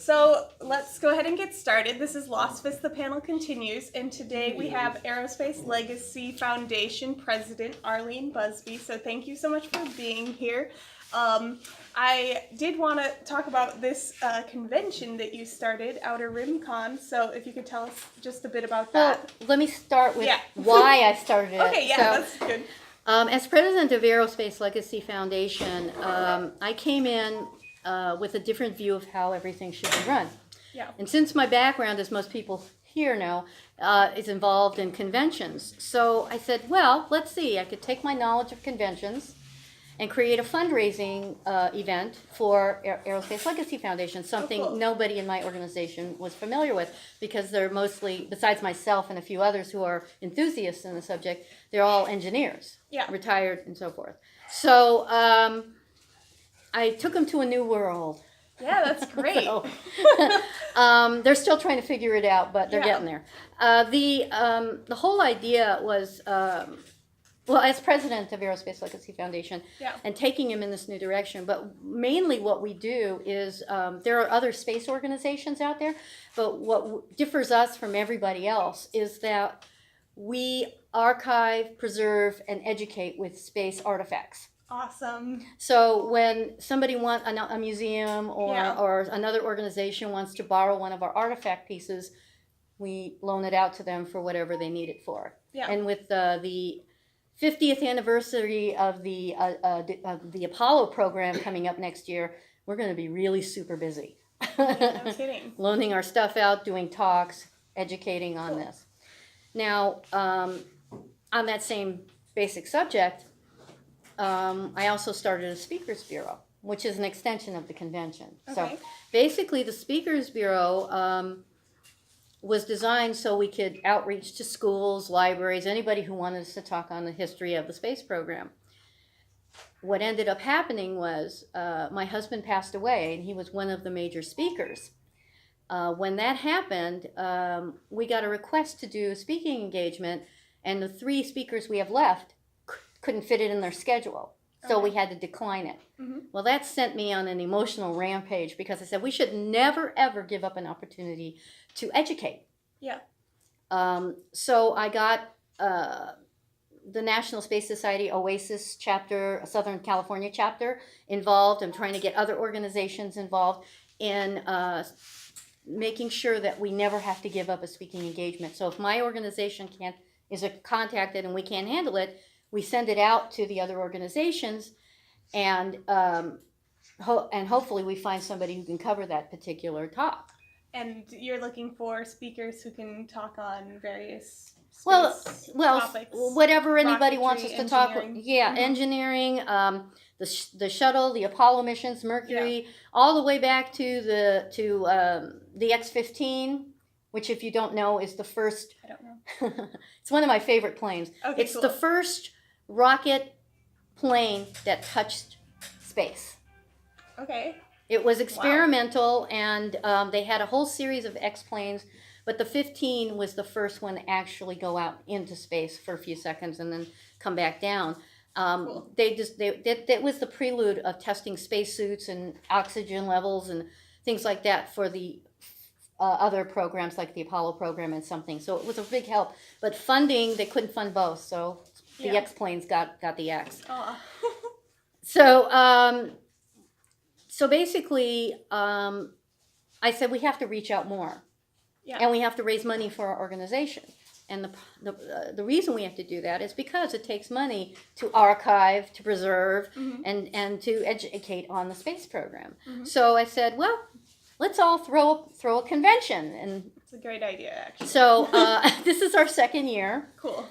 So let's go ahead and get started. This is LASFS, the panel continues, and today we have Aerospace Legacy Foundation President Arlene Busby. So thank you so much for being here. I did want to talk about this convention that you started, Outer Rim Con. So if you could tell us just a bit about that. Well, let me start with why I started it. Okay, yeah, that's good. As president of Aerospace Legacy Foundation, I came in with a different view of how everything should be run. Yeah. And since my background, as most people here know, is involved in conventions, so I said, well, let's see, I could take my knowledge of conventions and create a fundraising event for Aerospace Legacy Foundation, something cool. Nobody in my organization was familiar with, because they're mostly, besides myself and a few others who are enthusiasts in the subject, they're all engineers, retired and so forth. So I took them to a new world. Yeah, that's great. So, they're still trying to figure it out, but they're getting there. The whole idea was, well, as president of Aerospace Legacy Foundation, and taking him in this new direction, but mainly what we do is, there are other space organizations out there, but what differs us from everybody else is that we archive, preserve, and educate with space artifacts. Awesome. So when somebody wants a museum or another organization wants to borrow one of our artifact pieces, we loan it out to them for whatever they need it for. Yeah. And with the 50th anniversary of the Apollo program coming up next year, we're going to be really super busy. No kidding. Loaning our stuff out, doing talks, educating on this. Now, on that same basic subject, I also started a speakers bureau, which is an extension of the convention. Okay. So basically the speakers bureau was designed so we could outreach to schools, libraries, anybody who wanted us to talk on the history of the space program. What ended up happening was my husband passed away, and he was one of the major speakers. When that happened, we got a request to do a speaking engagement, and the 3 speakers we have left couldn't fit it in their schedule, so we had to decline it. Mm-hmm. Well, that sent me on an emotional rampage, because I said we should never ever give up an opportunity to educate. Yeah. So I got the National Space Society OASIS chapter, Southern California chapter, involved. I'm trying to get other organizations involved in making sure that we never have to give up a speaking engagement. So if my organization is contacted and we can't handle it, we send it out to the other organizations, and hopefully we find somebody who can cover that particular talk. And you're looking for speakers who can talk on various topics, whatever anybody wants us to talk. Yeah, engineering, the shuttle, the Apollo missions, Mercury, all the way back to the X-15. Which, if you don't know, is the first... I don't know. It's one of my favorite planes. Okay, it's the first rocket plane that touched space. Okay. It was experimental, and they had a whole series of X-planes, but the 15 was the first one to actually go out into space for a few seconds and then come back down. Cool. That was the prelude of testing spacesuits and oxygen levels and things like that for the other programs like the Apollo program and something. So it was a big help. But funding, they couldn't fund both, so the X-planes got the X. So basically, I said we have to reach out more. Yeah. And we have to raise money for our organization. And the reason we have to do that is because it takes money to archive, to preserve, and to educate on the space program. Mm-hmm. So I said, well, let's all throw a convention, and it's a great idea, actually. So this is our 2nd year. Cool.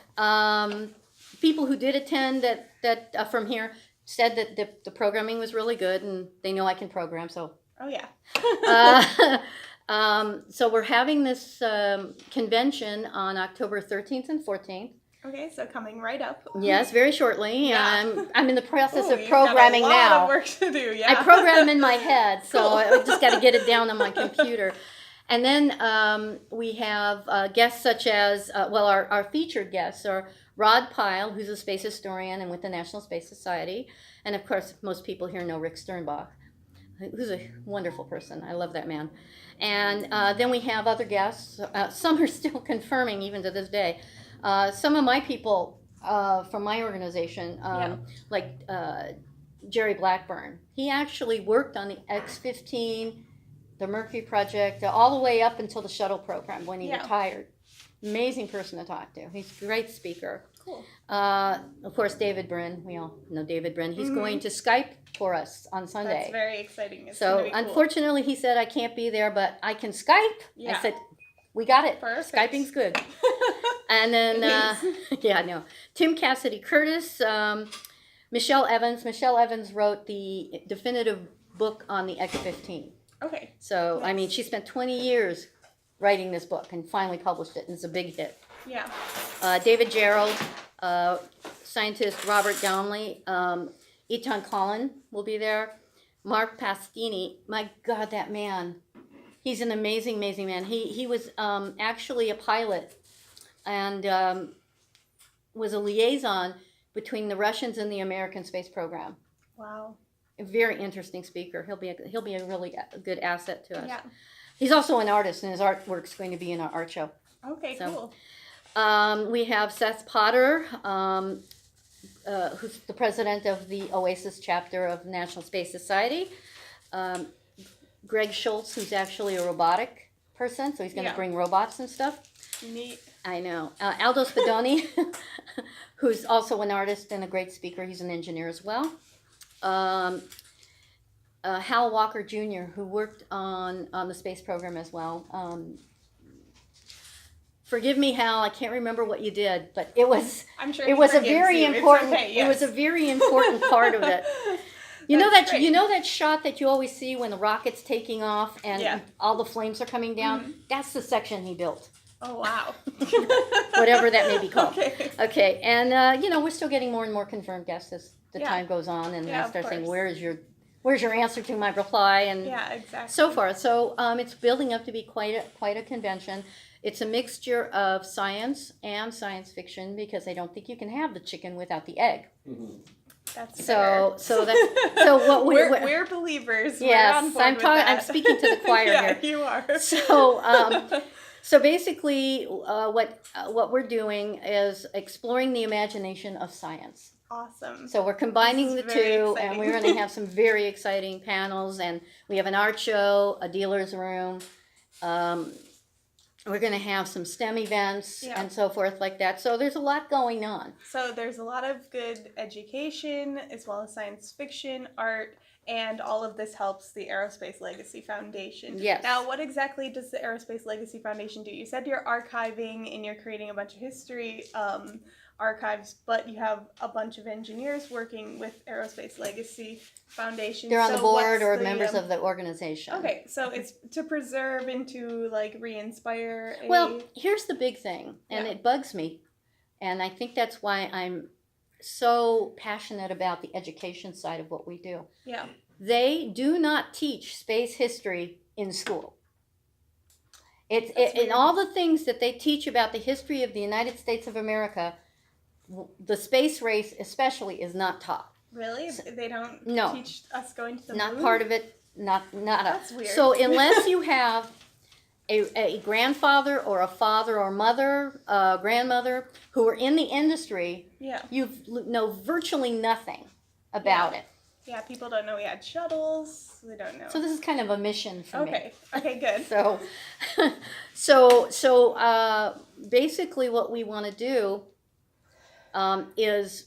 People who did attend that from here said that the programming was really good, and they know I can program. So. Oh yeah. So we're having this convention on October 13th and 14th. Okay, so coming right up. Yes, very shortly. Yeah. I'm in the process of programming now. Got a lot of work to do, yeah. I program in my head, so I just got to get it down on my computer. And then we have guests such as, our featured guests are Rod Pyle, who's a space historian and with the National Space Society. And of course, most people here know Rick Sternbach. who's a wonderful person. I love that man. And then we have other guests. Some are still confirming even to this day. Some of my people from my organization, like Jerry Blackburn, he actually worked on the X-15, the Mercury project, all the way up until the shuttle program when he retired. Amazing person to talk to. He's a great speaker. Cool. Of course, David Brin. We all know David Brin. He's going to Skype for us on Sunday. That's very exciting. It's So gonna be cool. unfortunately, he said I can't be there, but I can Skype. I said, we got it. Perfect. Skyping's good. And then, Tim Cassidy Curtis, Michelle Evans. Michelle Evans wrote the definitive book on the X-15. Okay. So, I mean, she spent 20 years writing this book and finally published it, and it's a big hit. Yeah. David Gerald, scientist Robert Downley, Etan Collin will be there. Mark Pastini, my God, that man. He's an amazing, amazing man. He was actually a pilot and was a liaison between the Russians and the American space program. Wow. A very interesting speaker. He'll be a really good asset to us. Yeah. He's also an artist, and his artwork's going to be in our art show. Okay, So, cool. We have Seth Potter, who's the president of the OASIS chapter of National Space Society. Greg Schultz, who's actually a robotic person, so he's going to bring robots and stuff. Neat. I know. Aldo Spadoni, who's also an artist and a great speaker. He's an engineer as well. Hal Walker Jr., who worked on the space program as well. Forgive me, Hal. I can't remember what you did, but it was. I'm sure it was a forgives very you. It's important. okay, yes. It was a very important part of it. You know that you know that shot that you always see when the rocket's taking off and all the flames are coming down. Mm-hmm. That's the section he built. Oh wow. Whatever that may be called. Okay. Okay, and we're still getting more and more confirmed guests as the time goes on, and I start saying, "Where's your answer to my reply?" And exactly. so forth. So it's building up to be quite a convention. It's a mixture of science and science fiction because I don't think you can have the chicken without the egg. Mm-hmm. That's so what we're believers. Yes, we're on board with that. I'm speaking to the choir here. You are. So basically, what we're doing is exploring the imagination of science. Awesome. So we're combining the two, exciting. and we're going to have some very exciting panels, and we have an art show, a dealer's room. We're going to have some STEM events and so forth like that. So there's a lot going on. So there's a lot of good education as well as science fiction, art, and all of this helps the Aerospace Legacy Foundation. Yes. Now, what exactly does the Aerospace Legacy Foundation do? You said you're archiving and you're creating a bunch of history archives, but you have a bunch of engineers working with Aerospace Legacy Foundation. They're on the board or members of the organization. Okay, so it's to preserve and to like re-inspire. Well, here's the big thing, and it bugs me, and I think that's why I'm so passionate about the education side of what we do. Yeah. They do not teach space history in school. In all the things that they teach about the history of the United States of America, the space race especially is not taught. Really? They don't teach us going to the moon? Not part of it. Not That's weird. So unless you have a grandfather or a father or mother, grandmother who are in the industry, you know virtually nothing about it. Yeah, people don't know we had shuttles. They don't know. So this is kind of a mission for me. Okay, good. So basically what we want to do is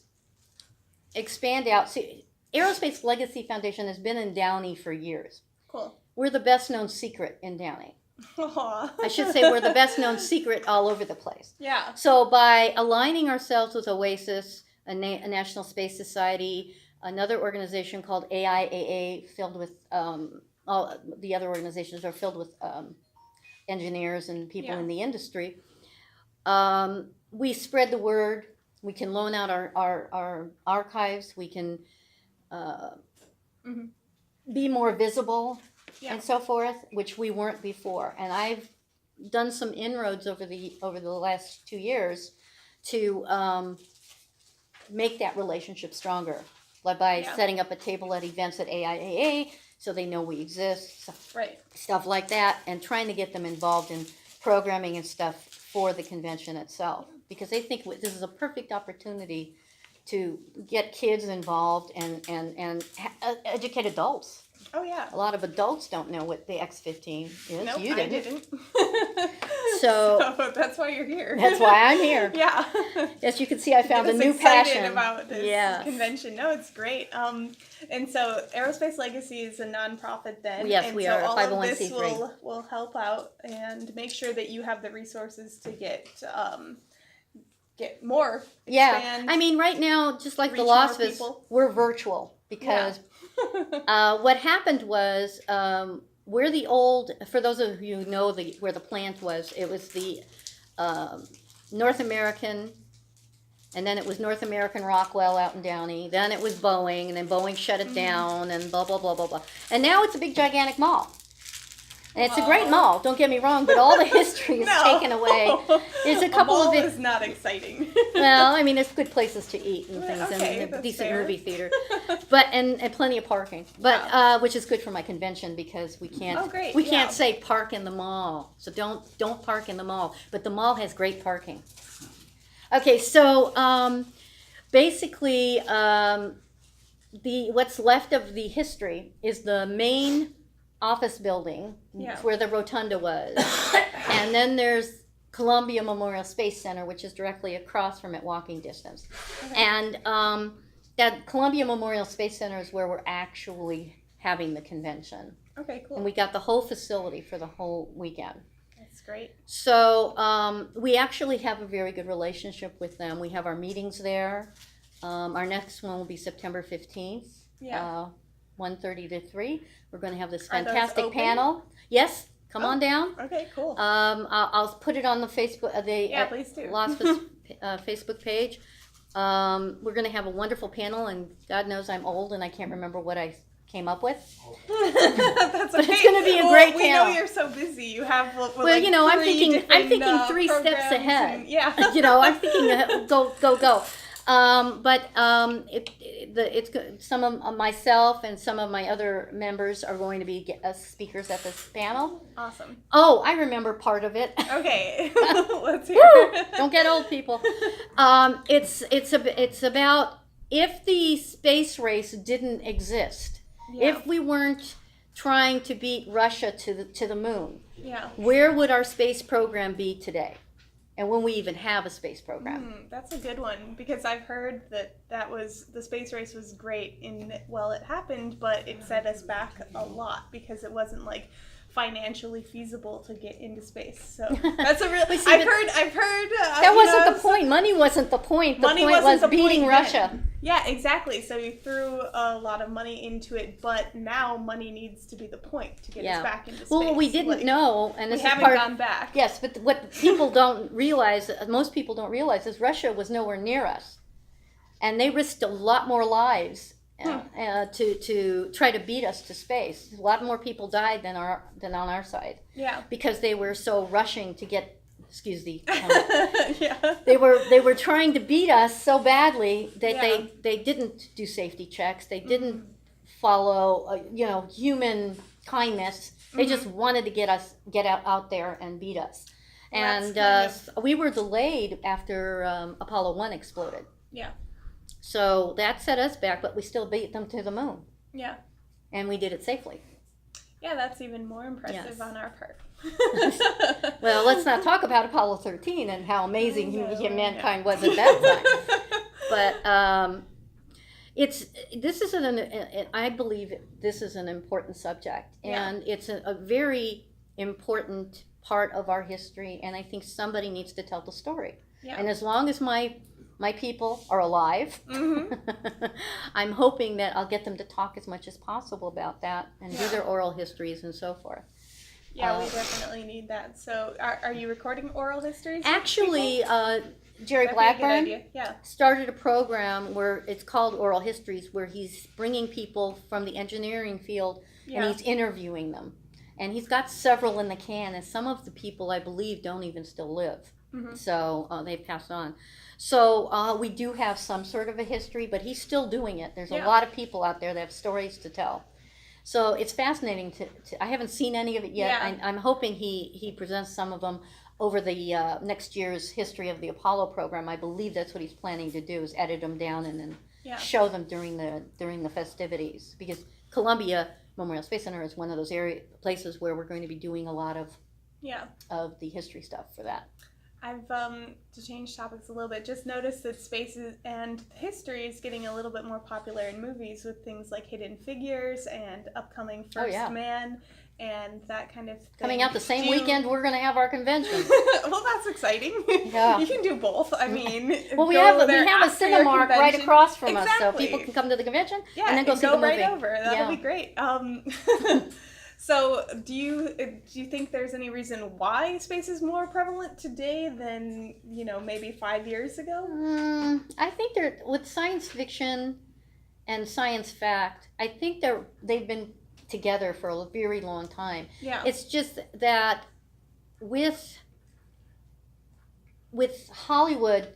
expand out. See, Aerospace Legacy Foundation has been in Downey for years. Cool. We're the best known secret in Downey. Aww. I should say we're the best known secret all over the place. Yeah. So by aligning ourselves with OASIS, a National Space Society, another organization called AIAA, filled with all the other organizations are filled with engineers and people in the industry. We spread the word. We can loan out our archives. We can be more visible and so forth, which we weren't before. And I've done some inroads over the last 2 years to make that relationship stronger by setting up a table at events at AIAA, so they know we exist, Right. stuff like that, and trying to get them involved in programming and stuff for the convention itself, because they think this is a perfect opportunity to get kids involved and educate adults. Oh yeah. A lot of adults don't know what the X15 is. Nope, You I didn't. didn't. So that's why you're here. that's why I'm here. Yeah. As you can see, I found a Get us new excited passion. about this Yes. convention. No, it's great. And so Aerospace Legacy is a nonprofit then. Yes, and we so are a all of this 501c3. will help out and make sure that you have the resources to get more. Yeah, expand, I mean, right now, just like the reach more LASFS, people. we're virtual because what happened was we're the old. For those of you who know where the plant was, it was the North American, and then it was North American Rockwell out in Downey. Then it was Boeing, and then Boeing shut it down, and blah blah blah blah blah. And now it's a big gigantic mall. And it's a great mall, don't get me wrong, but all the history is taken away. There's a couple mall of it. is not exciting. Well, I mean, there's good places to eat and things, Okay, and a that's decent fair. movie theater, but and plenty of parking. But which is good for my convention because we can't yeah. say park in the mall. So don't park in the mall. But the mall has great parking. Okay, so basically, what's left of the history is the main office building, where the rotunda was, and then there's Columbia Memorial Space Center, which is directly across from it, walking distance. Okay. And that Columbia Memorial Space Center is where we're actually having the convention. Okay, cool. And we got the whole facility for the whole weekend. That's great. So we actually have a very good relationship with them. We have our meetings there. Our next one will be September 15th. Yeah. 1:30 to 3. We're going to have this Are those fantastic open? Panel. Yes, come on down. Okay, cool. I'll put it on the Facebook, please do. LASFS Facebook page. We're going to have a wonderful panel, and God knows I'm old and I can't remember what I came up with. That's But okay. it's going to be a great We panel. know you're so busy. You have Well, you know, I'm thinking 3 steps programs ahead. And, You know, I'm thinking go. It's some of myself and some of my other members are going to be speakers at this panel. Awesome. Oh, I remember part of it. Okay, let's hear. Woo! Don't get old, people. It's about if the space race didn't exist, if we weren't trying to beat Russia to the moon, where would our space program be today? And when we even have a space program. That's a good one, because I've heard that was the space race was great while it happened, but it set us back a lot because it wasn't like financially feasible to get into space. So that's a real. I've heard. That wasn't the point. Money wasn't the point. The point was beating Russia. Yeah, exactly. So you threw a lot of money into it, but now money needs to be the point to get us back into space. Well, what we didn't know, and this we haven't gone back. Yes, but what people don't realize, most people don't realize, is Russia was nowhere near us, and they risked a lot more lives to try to beat us to space. A lot more people died than on our side. Yeah. Because they were so rushing to get. Excuse the. Yeah. They were trying to beat us so badly that they didn't do safety checks. They didn't follow human kindness. They just wanted to get out there and beat us. And we were delayed after Apollo 1 exploded. Yeah. So that set us back, but we still beat them to the moon. Yeah. And we did it safely. Yeah, that's even more impressive on our part. Well, let's not talk about Apollo 13 and how amazing mankind was at that time. But I believe this is an important subject, and it's a very important part of our history, and I think somebody needs to tell the story. Yeah. And as long as my people are alive, I'm hoping that I'll get them to talk as much as possible about that and do their oral histories and so forth. Yeah, we definitely need that. So are you recording oral histories? Actually, Jerry Blackburn started a program where it's called Oral Histories, where he's bringing people from the engineering field and he's interviewing them. And he's got several in the can, and some of the people, I believe, don't even still live. So they've passed on. So we do have some sort of a history, but he's still doing it. There's a lot of people out there that have stories to tell. So it's fascinating to I haven't seen any of it yet. Yeah. I'm hoping he presents some of them over the next year's history of the Apollo program. I believe that's what he's planning to do, is edit them down and then show them during the festivities, because Columbia Memorial Space Center is one of those places where we're going to be doing a lot of the history stuff for that. I've, to change topics a little bit, just noticed that space and history is getting a little bit more popular in movies with things like Hidden Figures and upcoming First Man and that kind of thing. Coming out the same weekend we're going to have our convention. Well, that's exciting. Yeah. You can do both. I mean, well, we have a Cinemark right across from us, so people can come to the convention and then go see the movie. Right over. That'll be great. So, do you think there's any reason why space is more prevalent today than, maybe 5 years ago? I think with science fiction and science fact, I think they've been together for a very long time. Yeah. It's just that with Hollywood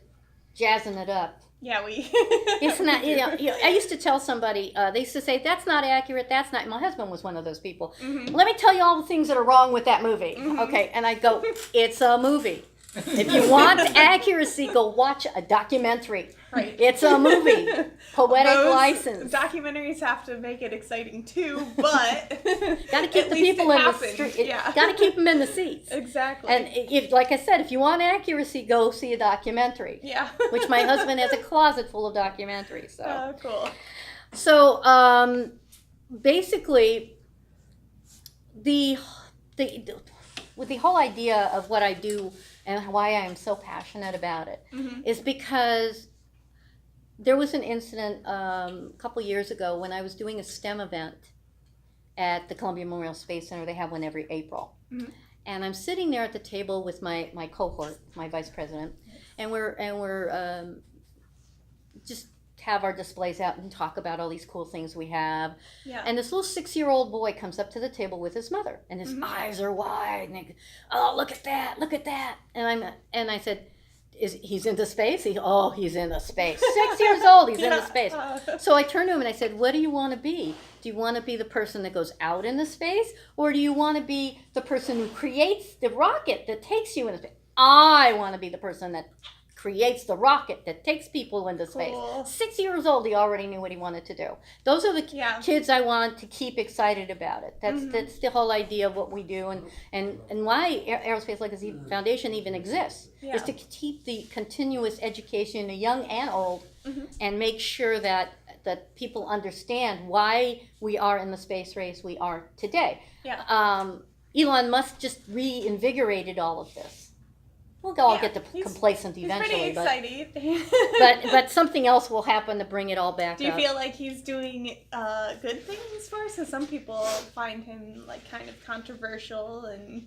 jazzing it up. Yeah, it's not. I used to tell somebody. They used to say, "That's not accurate. That's not." My husband was one of those people. Mm-hmm. Let me tell you all the things that are wrong with that movie. Mm-hmm. Okay, and I go, "It's a movie. If you want accuracy, go watch a documentary. Right. It's a movie. Poetic license. Documentaries have to make it exciting too, but got to keep the people in the street. Yeah. Got to keep them in the seats. Exactly. And if, like I said, if you want accuracy, go see a documentary. Yeah. Which my husband has a closet full of documentaries. So. Oh, cool. So basically, with the whole idea of what I do and why I am so passionate about it is because there was an incident a couple years ago when I was doing a STEM event at the Columbia Memorial Space Center. They have one every April. Mm-hmm. And I'm sitting there at the table with my cohort, my vice president, and we're just have our displays out and talk about all these cool things we have. Yeah. And this little 6-year-old boy comes up to the table with his mother, and his eyes are wide. And they, oh, look at that! Look at that! And I said, he's into space? He's into space. 6 years old, he's into space. So I turned to him and I said, what do you want to be? Do you want to be the person that goes out into space, or do you want to be the person who creates the rocket that takes you into space? I want to be the person that creates the rocket that takes people into space. Cool. 6 years old, he already knew what he wanted to do. Those are the kids I want to keep excited about it. That's the whole idea of what we do, and why Aerospace Legacy Foundation even exists, is to keep the continuous education, young and old, and make sure that people understand why we are in the space race we are today. Yeah. Elon Musk just reinvigorated all of this. We'll all get complacent eventually, he's pretty exciting. but something else will happen to bring it all back up. Do you feel like he's doing good things for us? So some people find him kind of controversial and,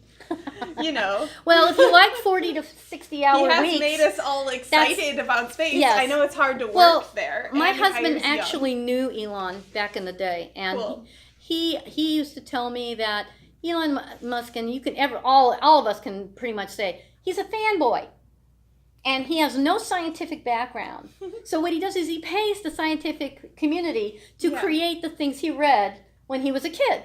Well, if you like 40 to 60-hour weeks. He has made us all excited about space. Yes. I know it's hard to work there. My husband actually knew Elon back in the day, and he used to tell me that Elon Musk, and all of us can pretty much say, he's a fanboy, and he has no scientific background. So what he does is he pays the scientific community to create the things he read when he was a kid.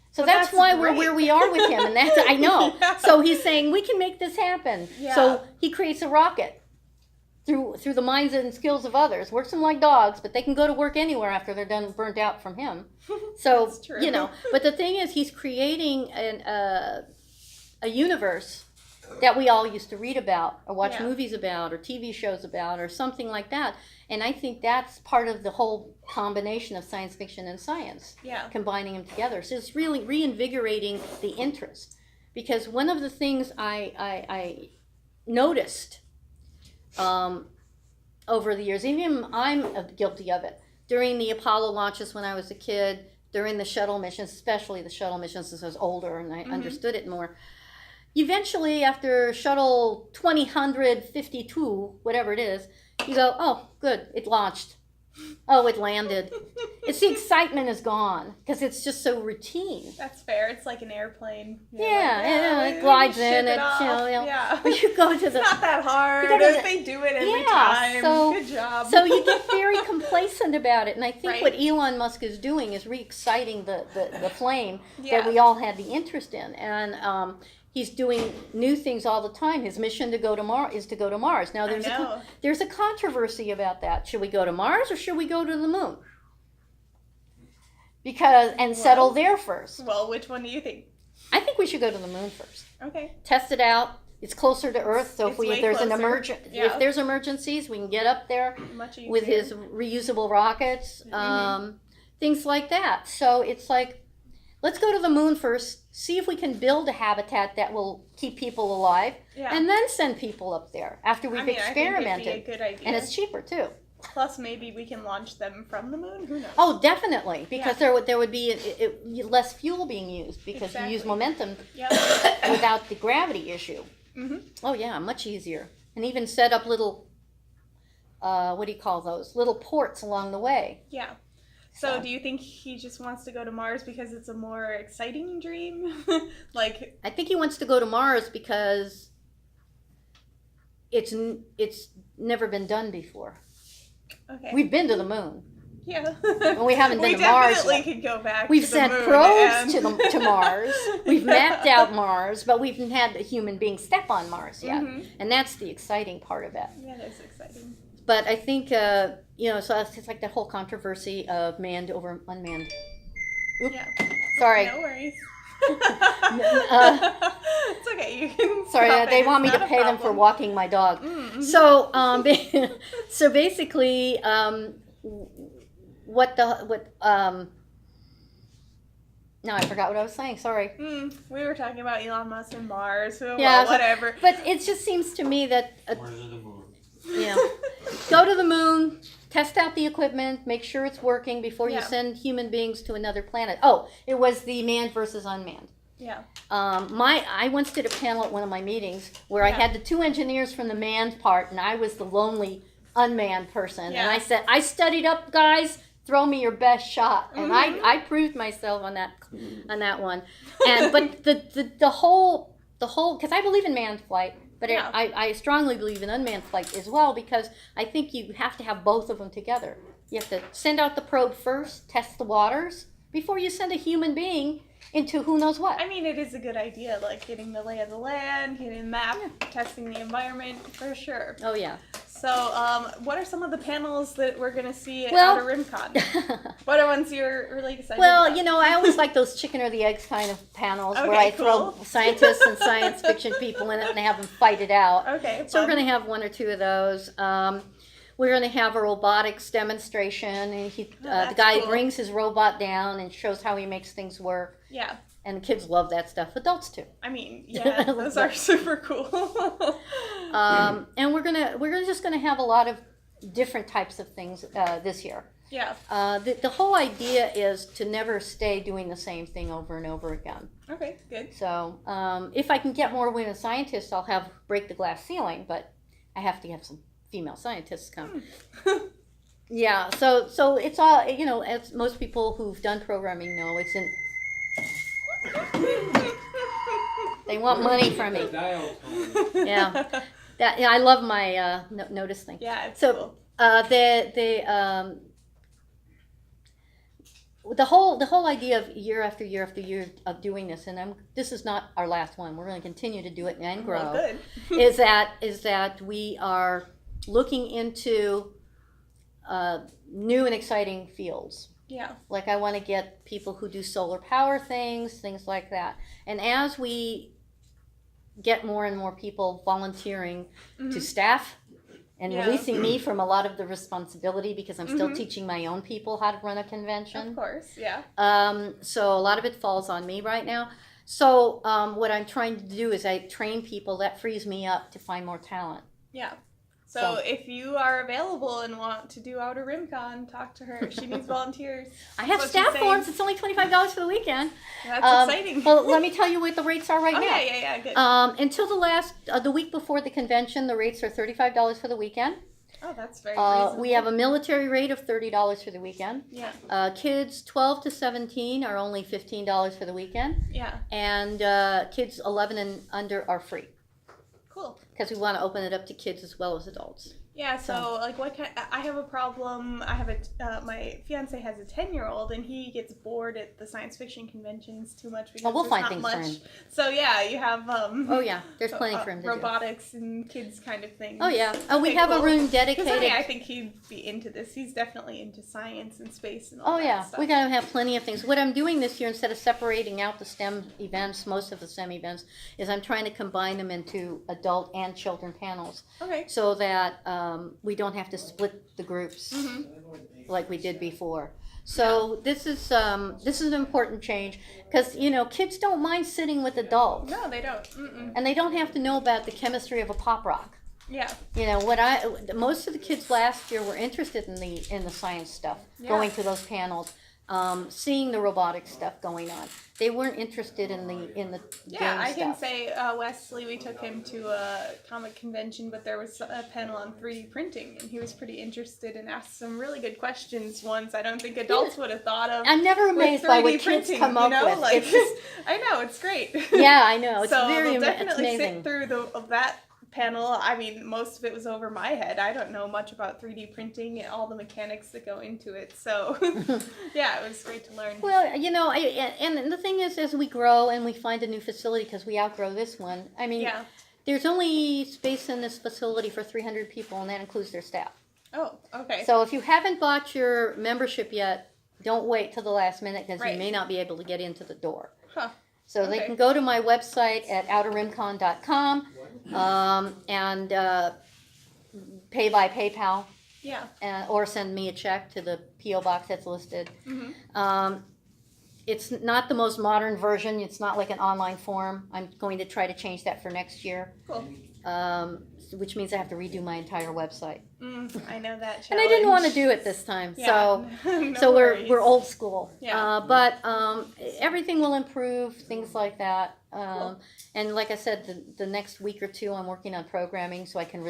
So that's why we're where we are with him, and I know. Yeah. So he's saying we can make this happen. Yeah. So he creates a rocket through the minds and skills of others. Works them like dogs, but they can go to work anywhere after they're done burnt out from him. So that's true. But the thing is, he's creating a universe that we all used to read about or watch movies about or TV shows about or something like that. And I think that's part of the whole combination of science fiction and science, combining them together. So it's really reinvigorating the interest. Because one of the things I noticed over the years, even I'm guilty of it, during the Apollo launches when I was a kid, during the shuttle missions, especially the shuttle missions as I was older and I understood it more, eventually, after shuttle 2052, whatever it is, you go, oh, good, it launched. Oh, it landed. it's the excitement is gone because it's just so routine. That's fair. It's like an airplane. It glides in. It Yeah. But you go to it's not that hard. They do it every time. Good job. So you get very complacent about it. And I think Right. what Elon Musk is doing is re-exciting the flame Yeah. that we all had the interest in. And he's doing new things all the time. His mission to go to Mars is to go to Mars. Now there's a controversy about that. Should we go to Mars or should we go to the moon? Settle there first. Well, which one do you think? I think we should go to the moon first. Okay. Test it out. It's closer to Earth, so if there's emergencies, we can get up there Much easier. with his reusable rockets, things like that. So it's like, let's go to the moon first, see if we can build a habitat that will keep people alive, and then send people up there after we've experimented. I think it'd be a good idea. And it's cheaper too. Plus, maybe we can launch them from the moon. Who knows? Oh, definitely, because there would be less fuel being used because you use momentum without the gravity issue. Mm-hmm. Oh yeah, much easier, and even set up little, what do you call those? Little ports along the way. Yeah. So, do you think he just wants to go to Mars because it's a more exciting dream? I think he wants to go to Mars because it's never been done before. Okay. We've been to the moon. Yeah. And we haven't been to Mars. We definitely could go back. We've to the sent moon probes to Mars. We've mapped out Mars, but we haven't had a human being step on Mars yet. Mm-hmm. And that's the exciting part of it. Yeah, that's exciting. But I think, so it's like that whole controversy of manned over unmanned. Oops. Yeah. Sorry. No worries. It's okay. You can. Sorry, they want me to pay them for walking my dog. Mm-hmm. So, so basically, now I forgot what I was saying. Sorry. We were talking about Elon Musk and Mars. Whatever. But it just seems to me that go to the moon, test out the equipment, make sure it's working before you send human beings to another planet. Oh, it was the manned versus unmanned. Yeah. I once did a panel at one of my meetings where I had the two engineers from the manned part, and I was the lonely unmanned person. Yeah. And I said, I studied up, guys. Throw me your best shot, and I proved myself on that one. And but the whole because I believe in manned flight, but I strongly believe in unmanned flight as well, because I think you have to have both of them together. You have to send out the probe first, test the waters before you send a human being into who knows what. I mean, it is a good idea, like getting the lay of the land, getting a map, testing the environment, for sure. Oh yeah. So, what are some of the panels that we're going to see at Outer RimCon? What are ones you're really excited about? I always like those chicken or the eggs kind of panels where I throw scientists and science fiction people in it and have them fight it out. Okay, so we're going to have one or two of those. We're going to have a robotics demonstration, and the guy brings his robot down and shows how he makes things work. Yeah. And the kids love that stuff. Adults too. I mean, yeah, those are super cool. And we're just gonna have a lot of different types of things this year. Yeah. The whole idea is to never stay doing the same thing over and over again. Okay, good. So if I can get more women scientists, I'll have break the glass ceiling, but I have to have some female scientists come. Yeah. So it's all as most people who've done programming know, it's in. They want money from me. Yeah, I love my notice thing. Yeah, it's cool. The whole idea of year after year after year of doing this, and this is not our last one. We're going to continue to do it and grow. Well, good. is that we are looking into new and exciting fields. Yeah. Like I want to get people who do solar power things like that. And as we get more and more people volunteering to staff and releasing me from a lot of the responsibility, because I'm still teaching my own people how to run a convention. Of course, yeah. So a lot of it falls on me right now. So what I'm trying to do is I train people. That frees me up to find more talent. Yeah. So if you are available and want to do Outer RimCon, talk to her. She needs volunteers. I have staff forms. It's only $25 for the weekend. That's exciting. Well, let me tell you what the rates are right now. Yeah, good. Until the week before the convention, the rates are $35 for the weekend. Oh, that's very reasonable. We have a military rate of $30 for the weekend. Yeah. Kids 12 to 17 are only $15 for the weekend. Yeah. And kids 11 and under are free. Cool. Because we want to open it up to kids as well as adults. Yeah, so like what kind, I have a problem. I have my fiance has a 10-year-old and he gets bored at the science fiction conventions too much because we'll there's find not things much. for him. So yeah, you have oh yeah, there's plenty for him to robotics and kids kind of things. do. Oh yeah. Oh, we Okay, have cool. a room 'Cause dedicated. I think he'd be into this. He's definitely into science and space and all Oh that yeah, stuff. we gotta have plenty of things. What I'm doing this year, instead of separating out the STEM events, most of the STEM events, is I'm trying to combine them into adult and children panels, Okay. so that we don't have to split the groups Mhm. like we did before. So this is an important change because kids don't mind sitting with adults, No, they don't. Mm-mm. and they don't have to know about the chemistry of a pop rock. Yeah. Most of the kids last year were interested in the science stuff, going to those panels, seeing the robotic stuff going on. They weren't interested in the Yeah, game I can stuff. say Wesley, we took him to a comic convention, but there was a panel on 3D printing, and he was pretty interested and asked some really good questions once I don't think adults would have thought of. I'm never with amazed by 3D what kids printing, come up with. Like, It's just, I know, it's great. yeah, I know. It's so very they'll it's definitely amazing. sit through that panel. I mean, most of it was over my head. I don't know much about 3D printing and all the mechanics that go into it. So, yeah, it was great to learn. Well, and the thing is, as we grow and we find a new facility, because we outgrow this one, I mean, Yeah. there's only space in this facility for 300 people, and that includes their staff. Oh, okay. So if you haven't bought your membership yet, don't wait till the last minute, because Right. you may not be able to get into the door. Huh. So they Okay. can go to my website at outerrimcon.com and pay by PayPal, Yeah. or send me a check to the P.O. box that's listed. Mm-hmm. It's not the most modern version. It's not like an online form. I'm going to try to change that for next year, Cool. which means I have to redo my entire website. I know that challenge. And I didn't want to do it this time, Yeah. so No so worries. we're old school. Yeah. But everything will improve, things like that. Cool. And like I said, the next week or two, I'm working on programming so I can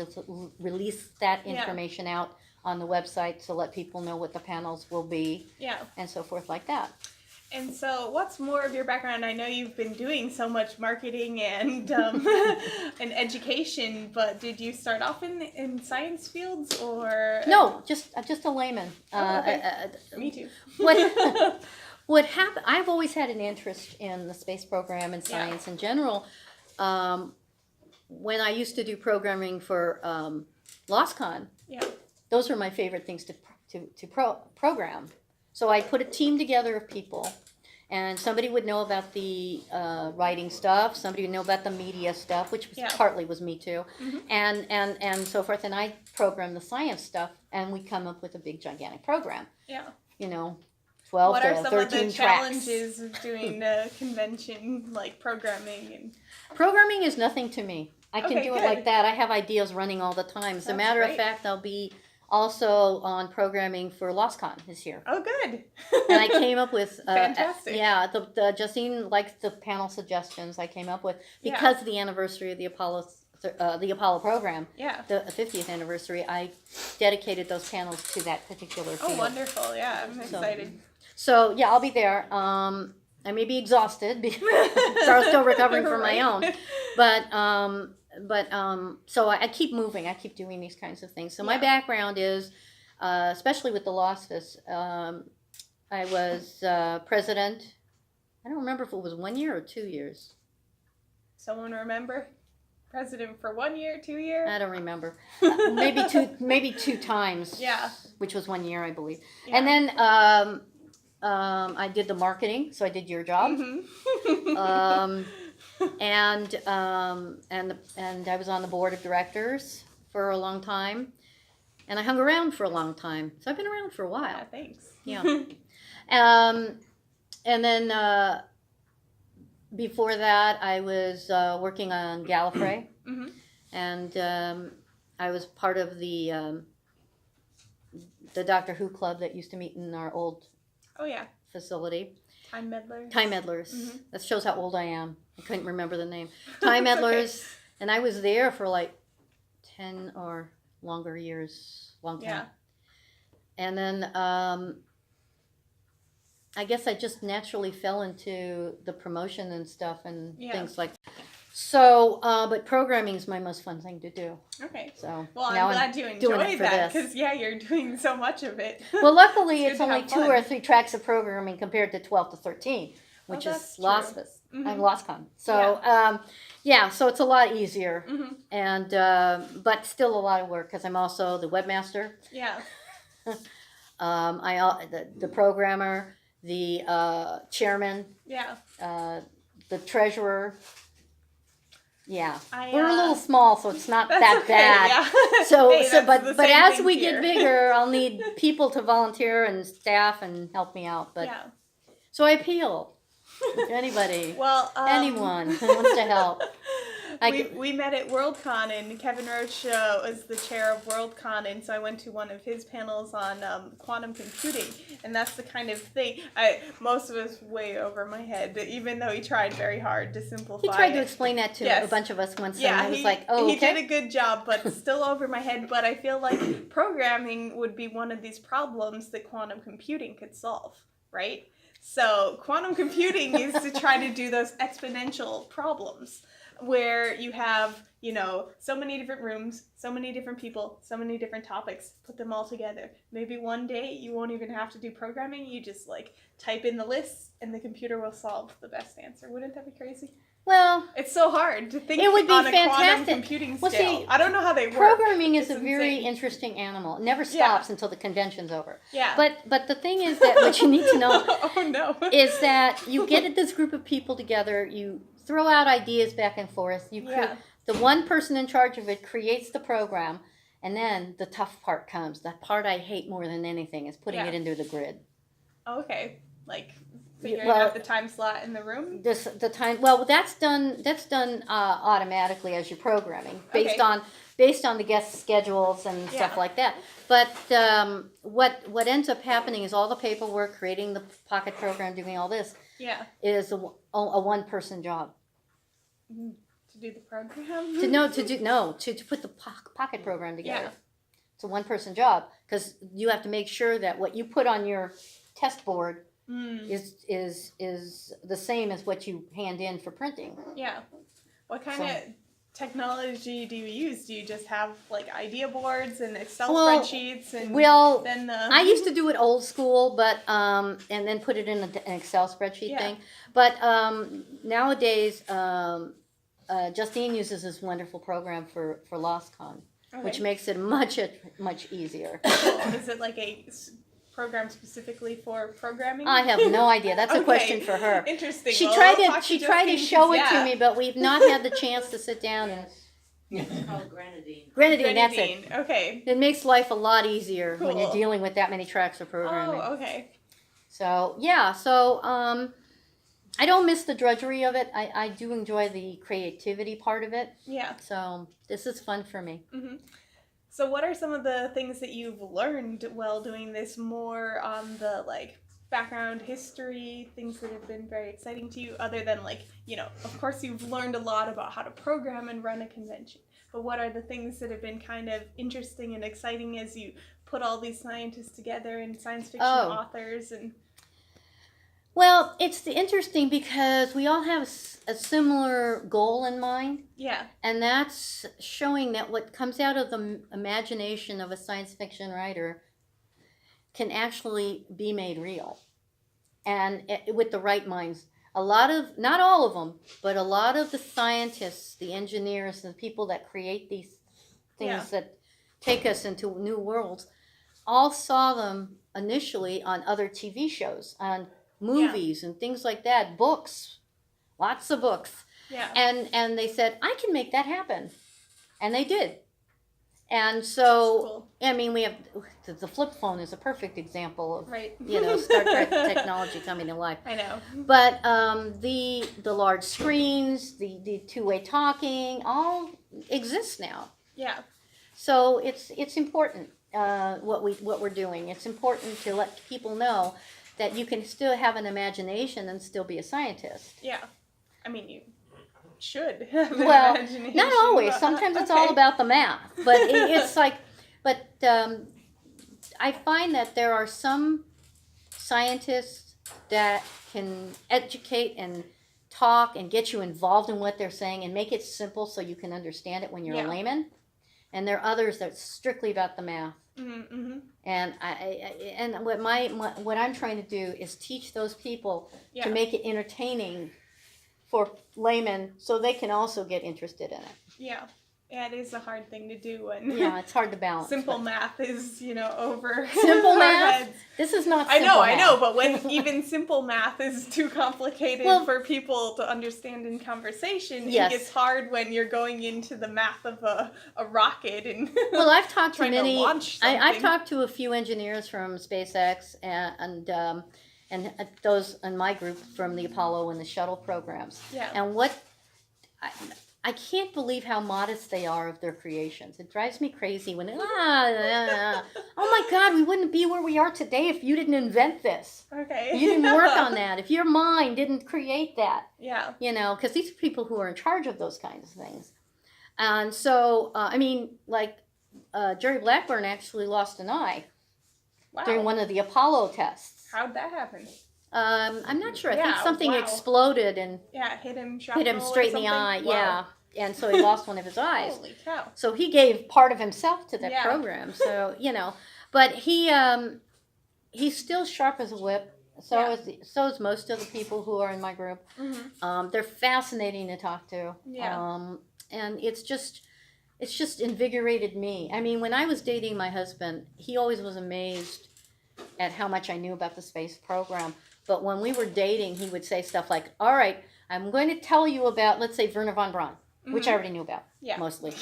release that Yeah. information out on the website to let people know what the panels will be Yeah. and so forth like that. And so, what's more of your background? I know you've been doing so much marketing and and education, but did you start off in science fields or? No, just a layman. Oh, okay. Me too. What happened? I've always had an interest in the space program and science in general. When I used to do programming for LASCON, Yeah. those were my favorite things to program. So I put a team together of people, and somebody would know about the writing stuff, somebody would know about the media stuff, which was partly was me too, and so forth. And I programmed the science stuff, and we come up with a big gigantic program. Yeah. 12 What to are some 13 of the tracks. challenges of doing convention like programming and? Programming is nothing to me. I can Okay, do it good. like that. I have ideas running all the time. As a That's matter of great. fact, I'll be also on programming for LASCON this year. Oh, good. And I came up with Fantastic. the Justine likes the panel suggestions I came up with because of the anniversary of the Apollo program, Yeah. the 50th anniversary. I dedicated those panels to that particular field. Oh, wonderful. Yeah, I'm excited. So yeah, I'll be there. I may be exhausted because I'm still recovering from my own, but so I keep moving. I keep doing these kinds of things. So my background is, especially with the LASFS, I was president. I don't remember if it was 1 year or 2 years. Someone remember? President for 1 year, 2 years? I don't remember. Maybe two times. Yeah. Which was 1 year, I believe. Yeah. And then I did the marketing, so I did your job. Mm-hmm. And I was on the board of directors for a long time, and I hung around for a long time. So I've been around for a while. Yeah, thanks. Yeah. And then before that, I was working on Gallifrey, Mm-hmm. and I was part of the Doctor Who club that used to meet in our old Oh, yeah. facility. Time meddlers. Time Meddlers. Mhm. That shows how old I am. I couldn't remember the name. Time Meddlers. And I was there for like 10 or longer years, long time. Yeah. And then I guess I just naturally fell into the promotion and stuff and things like that. So, but programming is my most fun thing to do. Okay. So well, I'm now glad you enjoy that because you're doing so much of it. Well, luckily it's only 2 or 3 tracks of programming compared to 12 to 13, which is LASFS. I'm LASCON. So so it's a lot easier, and but still a lot of work because I'm also the webmaster. Yeah. The programmer, the chairman. Yeah. The treasurer. Yeah, we're a little small, so it's not that okay, bad. Yeah. So, but as we here. get bigger, I'll need people to volunteer and staff and help me out. But so I appeal to anybody, anyone who wants to help. We met at Worldcon, and Kevin Roche was the chair of Worldcon, and so I went to one of his panels on quantum computing, and that's the kind of thing most of us way over my head, even though he tried very hard to simplify it. He tried to explain that to a bunch of us once, and I was like, oh, okay. He did a good job, but still over my head, but I feel like programming would be one of these problems that quantum computing could solve, right? So quantum computing is to try to do those exponential problems, where you have, so many different rooms, so many different people, so many different topics, put them all together. Maybe one day you won't even have to do programming, you just type in the lists and the computer will solve the best answer. Wouldn't that be crazy? Well, it's so hard to think it would be on a fantastic. Quantum computing scale. See, I don't know how they work. Programming is a very interesting animal. It never stops until the convention's over. Yeah. But the thing is that what you need to know is that you get this group of people together, you throw out ideas back and forth. The one person in charge of it creates the program, and then the tough part comes. The part I hate more than anything is putting it into the grid. Oh, okay. Figuring out the time slot in the room. The time. Well, that's done automatically as you're programming, based on the guest schedules and stuff like that. But what ends up happening is all the paperwork, creating the pocket program, doing all this. Yeah. Is a one-person job. To do the program? To put the pocket program together. Yeah. It's a one-person job because you have to make sure that what you put on your test board is the same as what you hand in for printing. Yeah. What kind of technology do you use? Do you just have idea boards and Excel spreadsheets and then I used to do it old school, but and then put it in an Excel spreadsheet thing. But nowadays, Justine uses this wonderful program for LASCON, which makes it much easier. Is it a program specifically for programming? I have no idea. That's a question for her. Interesting. She tried to show it to me, but we've not had the chance to sit down and. It's called Grenadine. Grenadine, that's it. Okay. It makes life a lot easier when you're dealing with that many tracks of programming. Oh, okay. So I don't miss the drudgery of it. I do enjoy the creativity part of it. Yeah. So this is fun for me. Mm-hmm. So what are some of the things that you've learned while doing this, more on the background history, things that have been very exciting to you, other than of course you've learned a lot about how to program and run a convention, but what are the things that have been kind of interesting and exciting as you put all these scientists together and science fiction authors and... Well, it's interesting because we all have a similar goal in mind. Yeah. And that's showing that what comes out of the imagination of a science fiction writer can actually be made real. And with the right minds. Not all of them, but a lot of the scientists, the engineers, the people that create these things that take us into new worlds, all saw them initially on other TV shows, on movies and things like that, books, lots of books. Yeah. And they said, I can make that happen. And they did. And so, cool. I mean, we have, the flip phone is a perfect example of, right. Star Trek technology coming to life. I know. But the large screens, the two-way talking, all exist now. Yeah. So it's important, what we're doing. It's important to let people know that you can still have an imagination and still be a scientist. Yeah. I mean, you should have an well, imagination. not always. Sometimes it's all about the math. But it's But I find that there are some scientists that can educate and talk and get you involved in what they're saying and make it simple so you can understand it when you're Yeah. a layman. And there are others that's strictly about the math. Mm-hmm. And and what I'm trying to do is teach those people Yeah. to make it entertaining for laymen so they can also get interested in it. Yeah. Yeah, it is a hard thing to do when Yeah, it's hard to balance. simple but- math is, over Simple our math? heads. This is not I simple know, math. but when even simple math is too complicated Well- for people to understand in conversation, Yes. it gets hard when you're going into the math of a rocket and Well, I've talked to trying to many. launch I've something. talked to a few engineers from SpaceX and those in my group from the Apollo and the shuttle programs. Yeah. And I can't believe how modest they are of their creations. It drives me crazy when oh my God, we wouldn't be where we are today if you didn't invent this. Okay. You didn't work on that. If your mind didn't create that. Yeah. Because these are people who are in charge of those kinds of things. And so, Jerry Blackburn actually lost an eye Wow. during one of the Apollo tests. How'd that happen? I'm not sure. I think Yeah, something wow. exploded and Yeah, hit him straight in the eye. Wow. Yeah. And so he lost one of his eyes. Holy cow. So he gave part of himself to that Yeah. program. So, but he's still sharp as a whip. So is most of the people who are in my group. Mm-hmm. They're fascinating to talk to. Yeah. And it's just invigorated me. I mean, when I was dating my husband, he always was amazed at how much I knew about the space program. But when we were dating, he would say stuff like, all right, I'm going to tell you about, let's say, Werner von Braun, which I already knew about, Yeah. mostly.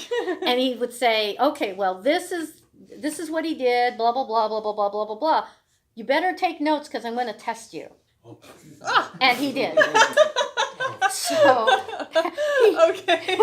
And he would say, okay, well, this is what he did, blah, blah, blah, blah, blah, blah, blah, blah, blah. You better take notes because I'm going to test you. Ah. And he did. So Okay.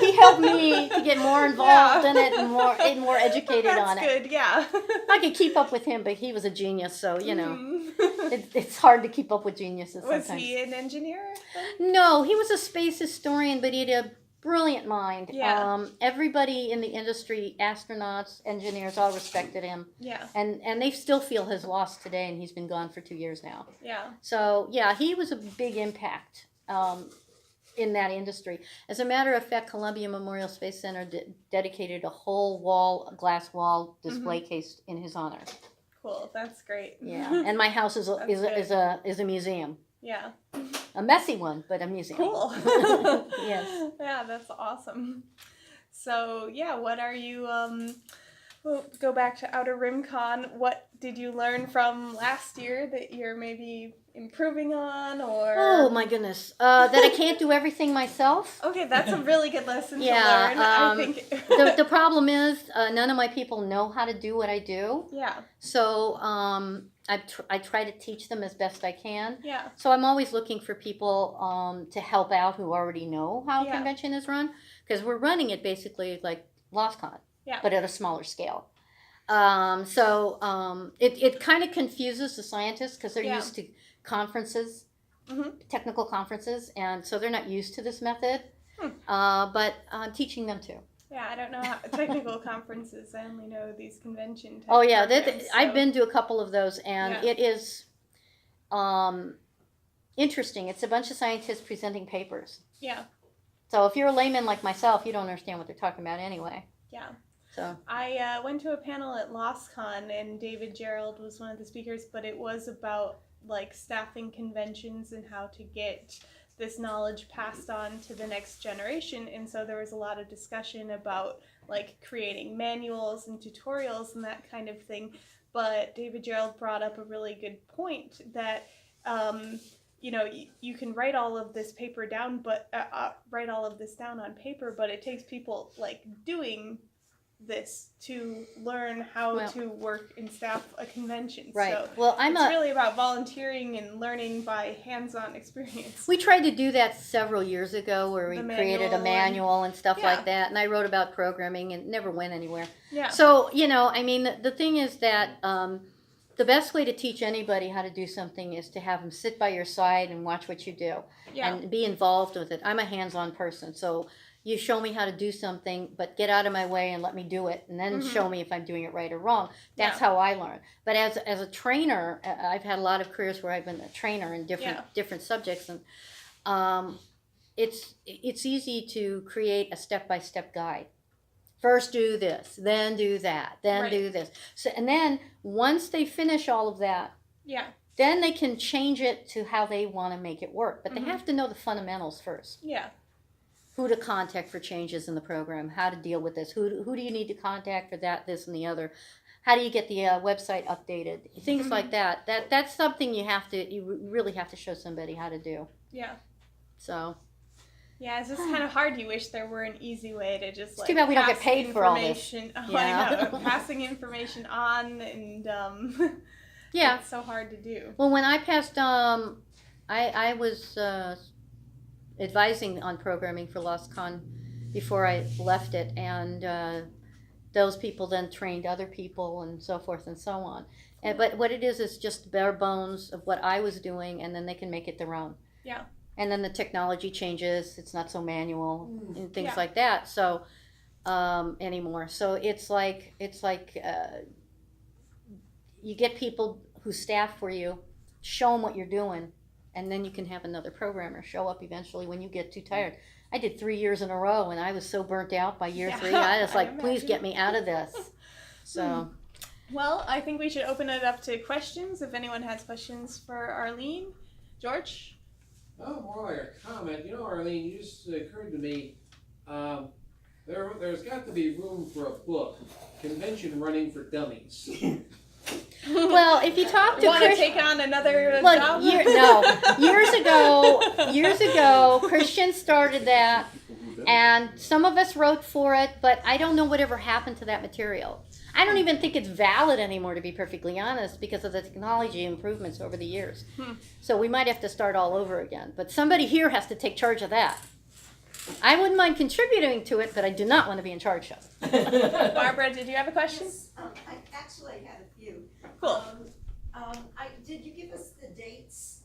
he helped me to get more involved Yeah. in it and more educated on That's it. good, yeah. I could keep up with him, but he was a genius, so Mhm. it's hard to keep up with geniuses Was sometimes. he an engineer then? No, he was a space historian, but he had a brilliant mind. Yeah. Everybody in the industry, astronauts, engineers, all respected him, Yeah, and they still feel his loss today. And he's been gone for 2 years now. yeah. So yeah, he was a big impact in that industry. As a matter of fact, Columbia Memorial Space Center dedicated a whole glass wall display case in his honor. Cool, that's great. Yeah, and my house is a museum, Yeah, a messy one, but a museum. cool. Yes. Yeah, that's awesome. So yeah, what are you, we'll go back to Outer Rim Con. What did you learn from last year that you're maybe improving on, or? Oh my goodness, that I can't do everything myself. Okay, that's a really good lesson to Yeah, learn, I think. The problem is none of my people know how to do what I do. Yeah, So I try to teach them as best I can. yeah, So I'm always looking for people to help out who already know how a Yeah. convention is run, because we're running it basically like LASFS, Yeah. but at a smaller scale. It kind of confuses the scientists because they're Yeah. used to conferences, Mhm. technical conferences, and so they're not used to this method. But I'm teaching them too. yeah. I don't know how technical conferences. I only know these convention. Type Oh yeah, programs, I've so- been to a couple of those, and Yeah. it is interesting. It's a bunch of scientists presenting papers. Yeah, So if you're a layman like myself, you don't understand what they're talking about anyway. yeah. So I went to a panel at LASCON, and David Gerald was one of the speakers, but it was about like staffing conventions and how to get this knowledge passed on to the next generation. And so there was a lot of discussion about like creating manuals and tutorials and that kind of thing. But David Gerald brought up a really good point that you can write all of this paper down, but write all of this down on paper, but it takes people like doing this to learn how to work and staff a convention. right. So Well, it's really about volunteering and learning by hands-on experience. we tried to do that several years ago, where we The created a manual manual and stuff Yeah. like that, and I wrote about programming and it never went anywhere. Yeah. So I mean, the thing is that the best way to teach anybody how to do something is to have them sit by your side and watch what you do. Yeah. And be involved with it. I'm a hands-on person, so you show me how to do something, but get out of my way and let me do it, and then show me if I'm doing it right or wrong. That's how I learn. But as a trainer, I've had a lot of careers where I've been a trainer in different subjects, and it's easy to create a step-by-step guide. First do this, then do that, then do this. So, and then once they finish all of that, then they can change it to how they want to make it work. But they have to know the fundamentals first. Yeah. Who to contact for changes in the program, how to deal with this, who do you need to contact for that, this, and the other. How do you get the website updated? Things like that. That's something you really have to show somebody how to do. Yeah. So. Yeah, it's just kind of hard. You wish there were an easy way to just It's too bad we don't get paid for all this. Oh, I know. Passing information on, and it's so hard to do. Well, when I passed, I was advising on programming for LASCON before I left it, and those people then trained other people and so forth and so on. And, but what it is just bare bones of what I was doing, and then they can make it their own. Yeah. And then the technology changes; it's not so manual and things like that. So anymore, so it's like you get people who staff for you, show them what you're doing, and then you can have another programmer show up eventually when you get too tired. I did 3 years in a row, and I was so burnt out by year 3. I was like, please get me out of this. So. Well, I think we should open it up to questions. If anyone has questions for Arlene, George. Oh, more like a comment. You know, Arlene, you just occurred to me. There's got to be room for a book, Convention Running for Dummies. Well, if you talk to want to take on another job? Years ago, Christian started that, and some of us wrote for it, but I don't know whatever happened to that material. I don't even think it's valid anymore, to be perfectly honest, because of the technology improvements over the years. So we might have to start all over again. But somebody here has to take charge of that. I wouldn't mind contributing to it, but I do not want to be in charge of it. Barbara, did you have a question? Yes, I actually had a few. Cool. Did you give us the dates?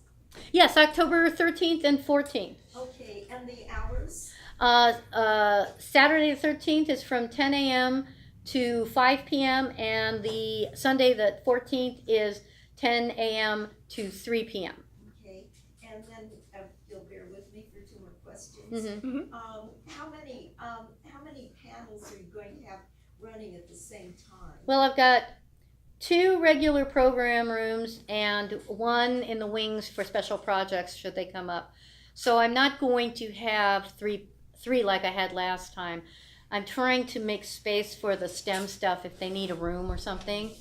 Yes, October 13th and 14th. Okay, and the hours? Saturday the 13th is from 10 a.m. to 5 p.m. and the Sunday the 14th is 10 a.m. to 3 p.m. Okay, and then you'll bear with me for 2 more questions. How many panels are you going to have running at the same time? Well, I've got 2 regular program rooms and 1 in the wings for special projects should they come up. So I'm not going to have three like I had last time. I'm trying to make space for the STEM stuff if they need a room or something.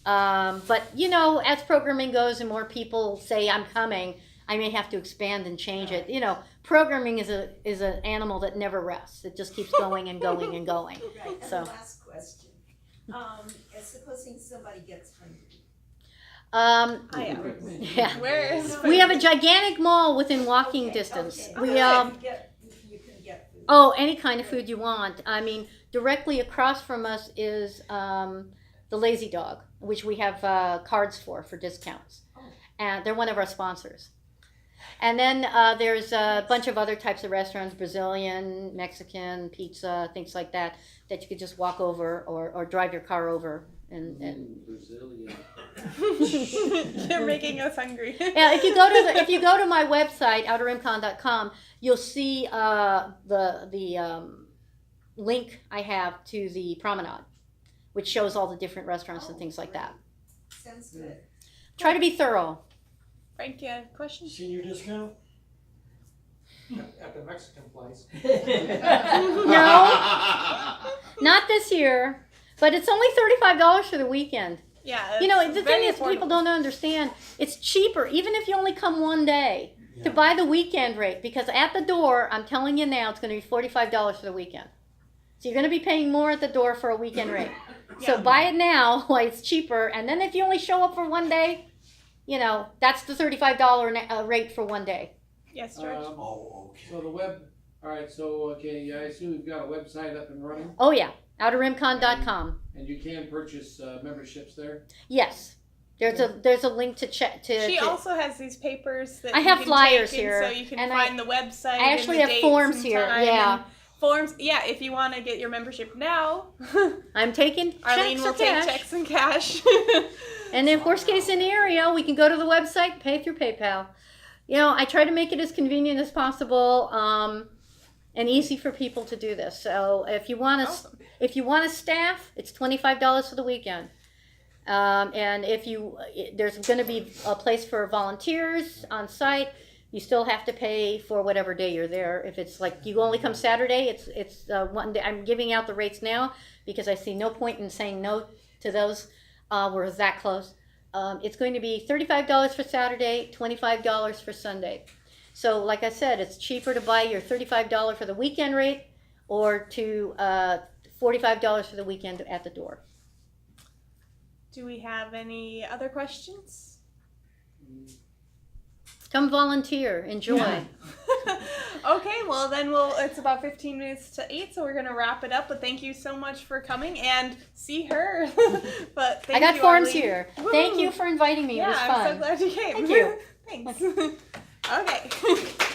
But you know, as programming goes and more people say I'm coming, I may have to expand and change it. You know, programming is an animal that never rests. It just keeps going and going and going. Right, and So. the last question. Supposing somebody gets hungry. Yeah. Where is We have a gigantic mall within walking distance. Okay. We You can get food. Oh, any kind of food you want. I mean, directly across from us is the Lazy Dog, which we have cards for discounts. And they're one of our sponsors. And then there's a bunch of other types of restaurants, Brazilian, Mexican, pizza, things like that, that you could just walk over or drive your car over. And Brazilian. You're making us hungry. Yeah, if you go to my website, outerrimcon.com, you'll see the link I have to the promenade, which shows all the different restaurants and things like that. Sounds good. Try to be thorough. Frank, you have a question? Senior discount? At the Mexican place. No, not this year, but it's only $35 for the weekend. Yeah. You know, the thing is, affordable. people don't understand, it's cheaper, even if you only come one day, to buy the weekend rate, because at the door, I'm telling you now, it's going to be $45 for the weekend. So you're going to be paying more at the door for a weekend rate. So buy it now while it's cheaper, and then if you only show up for one day, you know, that's the $35 rate for one day. Yes, George. Okay. So the web. All right. So okay, I assume you've got a website up and running, Oh yeah, outerrimcon.com. and you can purchase memberships there. Yes, there's a link to check to. She also has these papers that I you have can flyers take, here, and so you can and find the website. I actually and the have dates forms and here, time yeah. and Forms, yeah, if you want to get your membership now, I'm taking Arlene checks will or take cash. checks and cash. And if worst case scenario, we can go to the website, pay through PayPal. You know, I try to make it as convenient as possible, and easy for people to do this. So if you want to, Awesome. if you want to staff, it's $25 for the weekend. And if you, there's going to be a place for volunteers on site. You still have to pay for whatever day you're there. If it's like you only come Saturday, it's one day. I'm giving out the rates now because I see no point in saying no to those. We're that close. It's going to be $35 for Saturday, $25 for Sunday. So like I said, it's cheaper to buy your $35 for the weekend rate or to $45 for the weekend at the door. Do we have any other questions? Come volunteer, enjoy. Okay, well then it's about 15 minutes to 8, so we're gonna wrap it up. But thank you so much for coming and see her. But thank I got you, forms Arlene. here. Woo. Thank you for inviting me. Yeah, It was fun. I'm so glad you came. Thank you. Thanks. Okay.